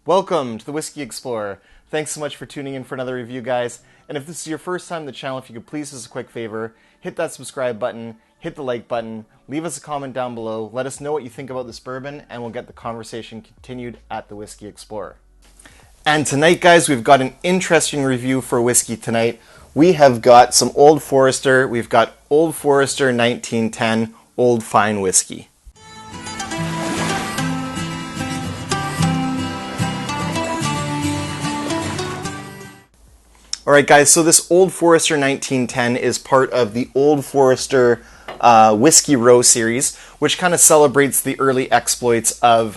Welcome to the Whiskey Explorer. Thanks so much for tuning in for another review, guys. And if this is your first time on the channel, if you could please do us a quick favor, hit that subscribe button, hit the like button, leave us a comment down below, let us know what you think about this bourbon, and we'll get the conversation continued at the Whiskey Explorer. And tonight, guys, we've got an interesting review for whiskey tonight. We have got some Old Forester. We've got Old Forester 1910 Old Fine Whiskey. Alright guys, so this Old Forester 1910 is part of the Old Forester Whiskey Row series, which kind of celebrates the early exploits of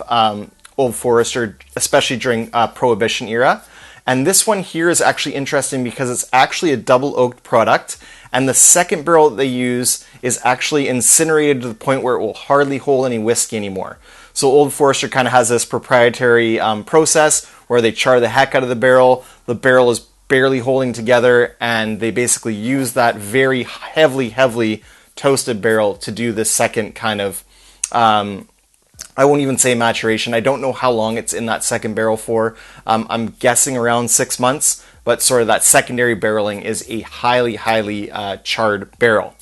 Old Forester, especially during Prohibition era. And this one here is actually interesting because it's actually a double oaked product, and the second barrel that they use is actually incinerated to the point where it will hardly hold any whiskey anymore. So Old Forester kind of has this proprietary process where they char the heck out of the barrel. The barrel is barely holding together, and they basically use that very heavily toasted barrel to do this second kind of, I won't even say maturation. I don't know how long it's in that second barrel for. I'm guessing around 6 months, but sort of that secondary barreling is a highly charred barrel.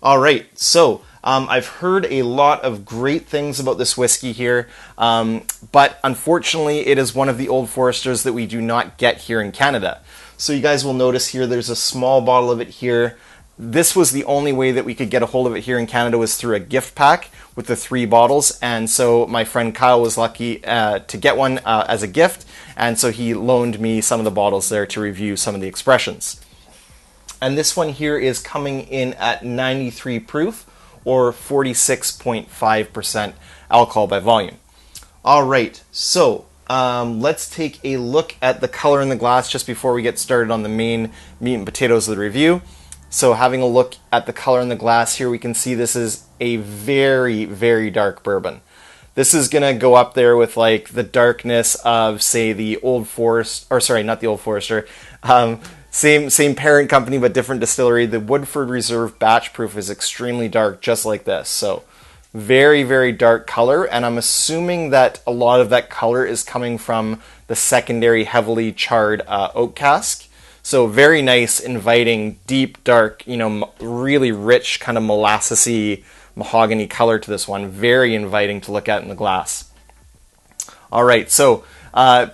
All right, so I've heard a lot of great things about this whiskey here, but unfortunately it is one of the Old Foresters that we do not get here in Canada. So you guys will notice here there's a small bottle of it here. This was the only way that we could get a hold of it here in Canada, was through a gift pack with the 3 bottles, and so my friend Kyle was lucky to get one as a gift, and so he loaned me some of the bottles there to review some of the expressions. And this one here is coming in at 93 proof, or 46.5% alcohol by volume. All right, so let's take a look at the color in the glass just before we get started on the main meat and potatoes of the review. So having a look at the color in the glass here, we can see this is a very dark bourbon. This is gonna go up there with like the darkness of, say, the Old Forester, or sorry, not the Old Forester, same parent company but different distillery. The Woodford Reserve Batch Proof is extremely dark, just like this. So very dark color, and I'm assuming that a lot of that color is coming from the secondary heavily charred oak cask. So very nice, inviting, deep, dark, really rich kind of molassesy mahogany color to this one. Very inviting to look at in the glass. All right, so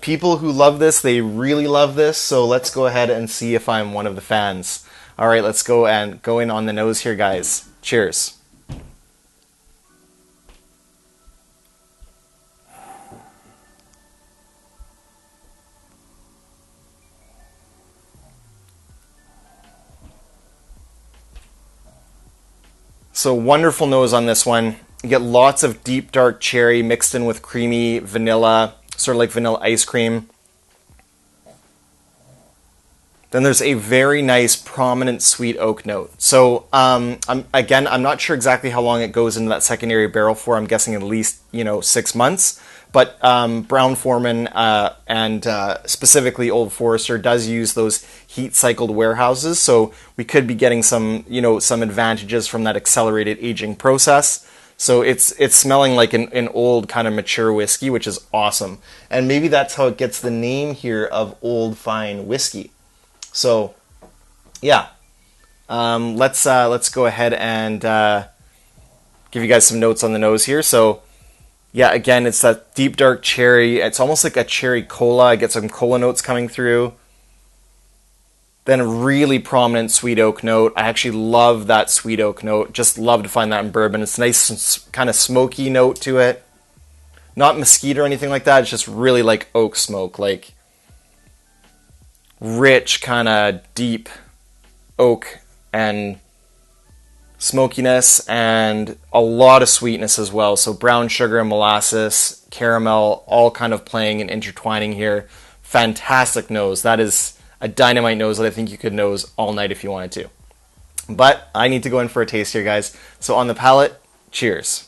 people who love this, they really love this. So let's go ahead and see if I'm one of the fans. All right, let's go in on the nose here, guys. Cheers. So wonderful nose on this one. You get lots of deep dark cherry mixed in with creamy vanilla, sort of like vanilla ice cream. Then there's a very nice prominent sweet oak note. So I'm not sure exactly how long it goes into that secondary barrel for. I'm guessing at least 6 months. But Brown-Forman and specifically Old Forester does use those heat-cycled warehouses, so we could be getting some advantages from that accelerated aging process. So it's smelling like an old kind of mature whiskey, which is awesome. And maybe that's how it gets the name here of Old Fine Whiskey. So yeah, let's go ahead and give you guys some notes on the nose here. So yeah, again, it's that deep dark cherry. It's almost like a cherry cola. I get some cola notes coming through. Then a really prominent sweet oak note. I actually love that sweet oak note. Just love to find that in bourbon. It's a nice kind of smoky note to it. Not mesquite or anything like that. It's just really like oak smoke. Like rich, kind of deep oak and smokiness, and a lot of sweetness as well. So brown sugar and molasses, caramel, all kind of playing and intertwining here. Fantastic nose. That is a dynamite nose that I think you could nose all night if you wanted to. But I need to go in for a taste here, guys. So on the palate, cheers.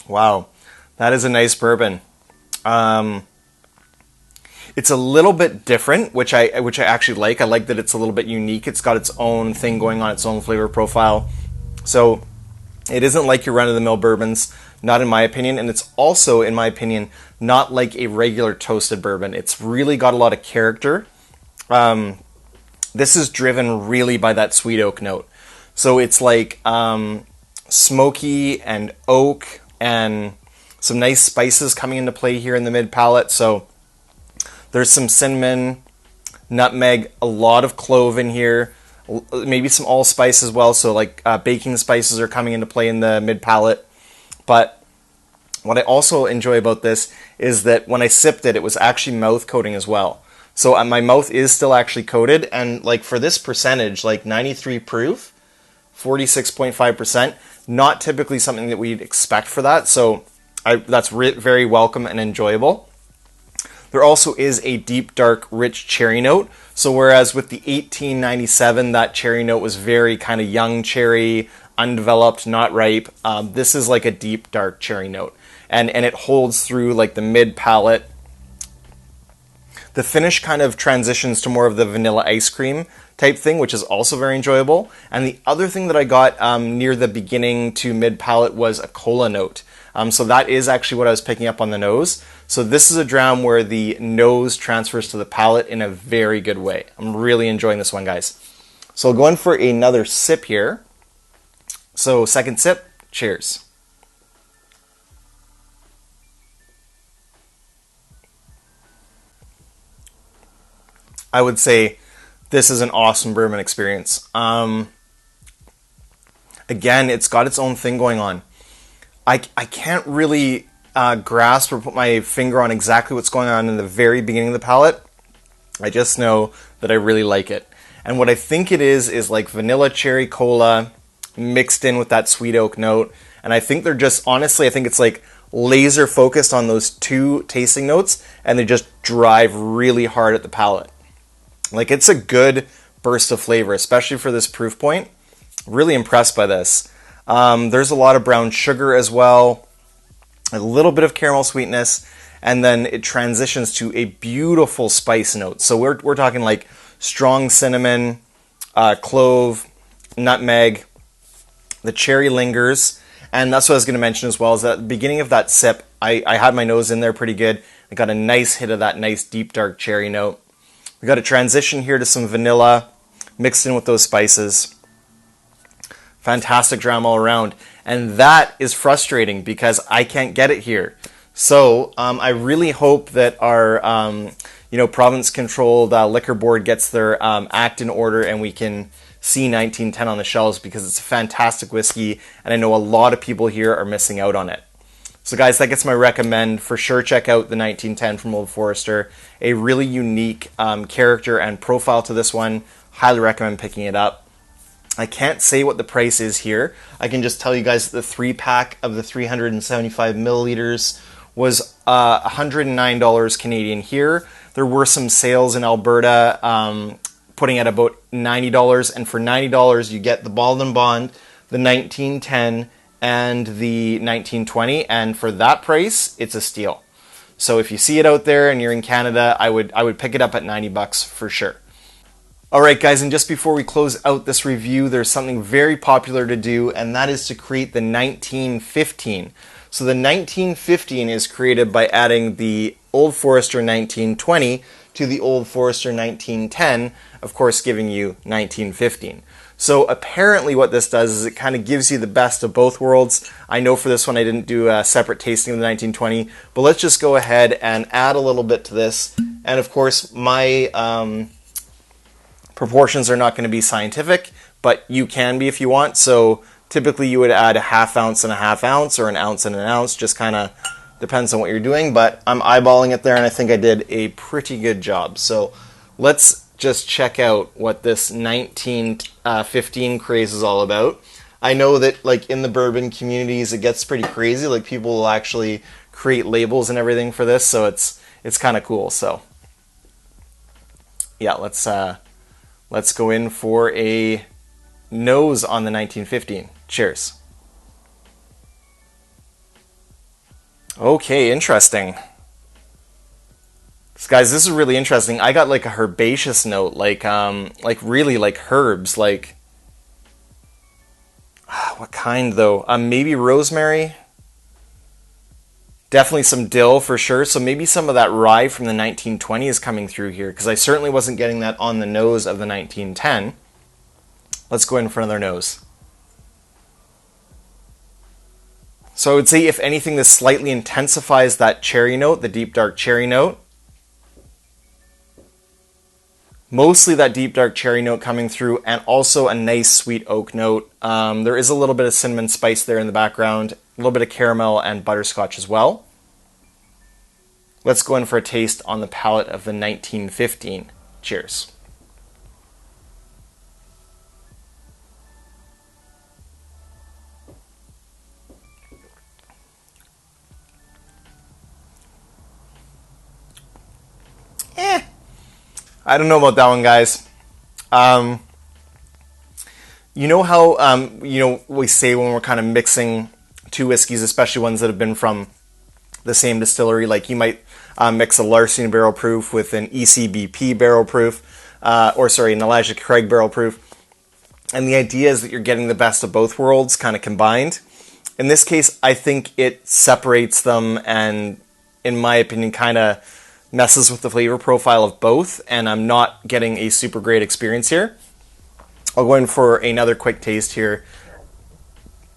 Wow, that is a nice bourbon. It's a little bit different, which I actually like. I like that it's a little bit unique. It's got its own thing going on, its own flavor profile. So it isn't like your run-of-the-mill bourbons, not in my opinion, and it's also, in my opinion, not like a regular toasted bourbon. It's really got a lot of character. This is driven really by that sweet oak note. So it's like smoky and oak and some nice spices coming into play here in the mid palate. So there's some cinnamon, nutmeg, a lot of clove in here, maybe some allspice as well. So like baking spices are coming into play in the mid palate. But what I also enjoy about this is that when I sipped it, it was actually mouth coating as well. So my mouth is still actually coated, and like for this percentage, like 93 proof, 46.5%, not typically something that we'd expect for that. So that's very welcome and enjoyable. There also is a deep, dark, rich cherry note. So whereas with the 1897, that cherry note was very kind of young cherry, undeveloped, not ripe, this is like a deep, dark cherry note. And it holds through like the mid palate. The finish kind of transitions to more of the vanilla ice cream type thing, which is also very enjoyable. And the other thing that I got near the beginning to mid palate was a cola note. So that is actually what I was picking up on the nose. So this is a dram where the nose transfers to the palate in a very good way. I'm really enjoying this one, guys. So I'll go in for another sip here. So second sip, cheers. I would say this is an awesome bourbon experience. Again, it's got its own thing going on. I can't really grasp or put my finger on exactly what's going on in the very beginning of the palate. I just know that I really like it. And what I think it is like vanilla cherry cola mixed in with that sweet oak note. And I think they're just, honestly, I think it's like laser focused on those two tasting notes, and they just drive really hard at the palate. Like, it's a good burst of flavor, especially for this proof point. Really impressed by this. There's a lot of brown sugar as well, a little bit of caramel sweetness, and then it transitions to a beautiful spice note. So we're talking like strong cinnamon, clove, nutmeg, the cherry lingers, and that's what I was going to mention as well, is that at the beginning of that sip, I had my nose in there pretty good. I got a nice hit of that nice deep dark cherry note. We got a transition here to some vanilla mixed in with those spices. Fantastic dram all around. And that is frustrating because I can't get it here. So I really hope that our province-controlled liquor board gets their act in order and we can see 1910 on the shelves, because it's a fantastic whiskey and I know a lot of people here are missing out on it. So guys, that gets my recommend. For sure, check out the 1910 from Old Forester. A really unique character and profile to this one. Highly recommend picking it up. I can't say what the price is here. I can just tell you guys that the 3-pack of the 375 milliliters was $109 Canadian here. There were some sales in Alberta putting at about $90, and for $90 you get the Bald and Bond, the 1910, and the 1920, and for that price, it's a steal. So if you see it out there and you're in Canada, I would pick it up at $90 for sure. Alright guys, and just before we close out this review, there's something very popular to do, and that is to create the 1915. So the 1915 is created by adding the Old Forester 1920 to the Old Forester 1910, of course giving you 1915. So apparently what this does is it kind of gives you the best of both worlds. I know for this one I didn't do a separate tasting of the 1920, but let's just go ahead and add a little bit to this. And of course my proportions are not going to be scientific, but you can be if you want. So typically you would add a ½ ounce and a ½ ounce, or an ounce and an ounce, just kind of depends on what you're doing. But I'm eyeballing it there and I think I did a pretty good job. So let's just check out what this 1915 craze is all about. I know that like in the bourbon communities it gets pretty crazy. Like people will actually create labels and everything for this, so it's kind of cool. So yeah, let's go in for a nose on the 1915. Cheers. Okay, interesting. It's Guys, this is really interesting. I got like a herbaceous note, like really like herbs, like what kind though? Maybe rosemary. Definitely some dill for sure. So maybe some of that rye from the 1920 is coming through here, because I certainly wasn't getting that on the nose of the 1910. Let's go in for another nose. So I would say, if anything, this slightly intensifies that cherry note, the deep dark cherry note. Mostly that deep dark cherry note coming through, and also a nice sweet oak note. There is a little bit of cinnamon spice there in the background, a little bit of caramel and butterscotch as well. Let's go in for a taste on the palate of the 1915. Cheers. I don't know about that one, guys. You know how we say when we're kind of mixing two whiskeys, especially ones that have been from the same distillery, like you might mix a Larson barrel proof with an ECBP barrel proof, an Elijah Craig barrel proof, and the idea is that you're getting the best of both worlds kind of combined. In this case, I think it separates them, and in my opinion, kind of messes with the flavor profile of both, and I'm not getting a super great experience here. I'll go in for another quick taste here.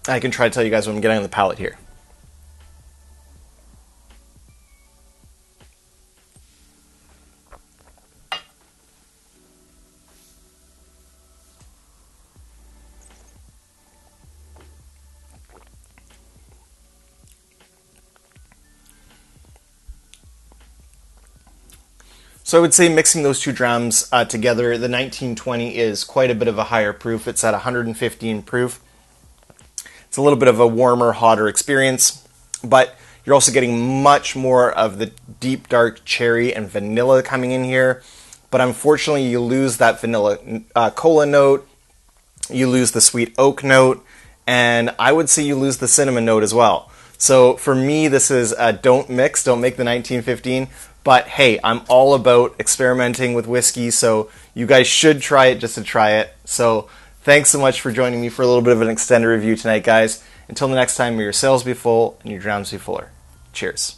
I can try to tell you guys what I'm getting on the palate here. So I would say, mixing those two drams together, the 1920 is quite a bit of a higher proof. It's at 115 proof. It's a little bit of a warmer, hotter experience, but you're also getting much more of the deep, dark cherry and vanilla coming in here. But unfortunately, you lose that vanilla cola note, you lose the sweet oak note, and I would say you lose the cinnamon note as well. So for me, this is don't make the 1915. But hey, I'm all about experimenting with whiskey, so you guys should try it just to try it. So thanks so much for joining me for a little bit of an extended review tonight, guys. Until the next time, may your sails be full and your drams be fuller. Cheers.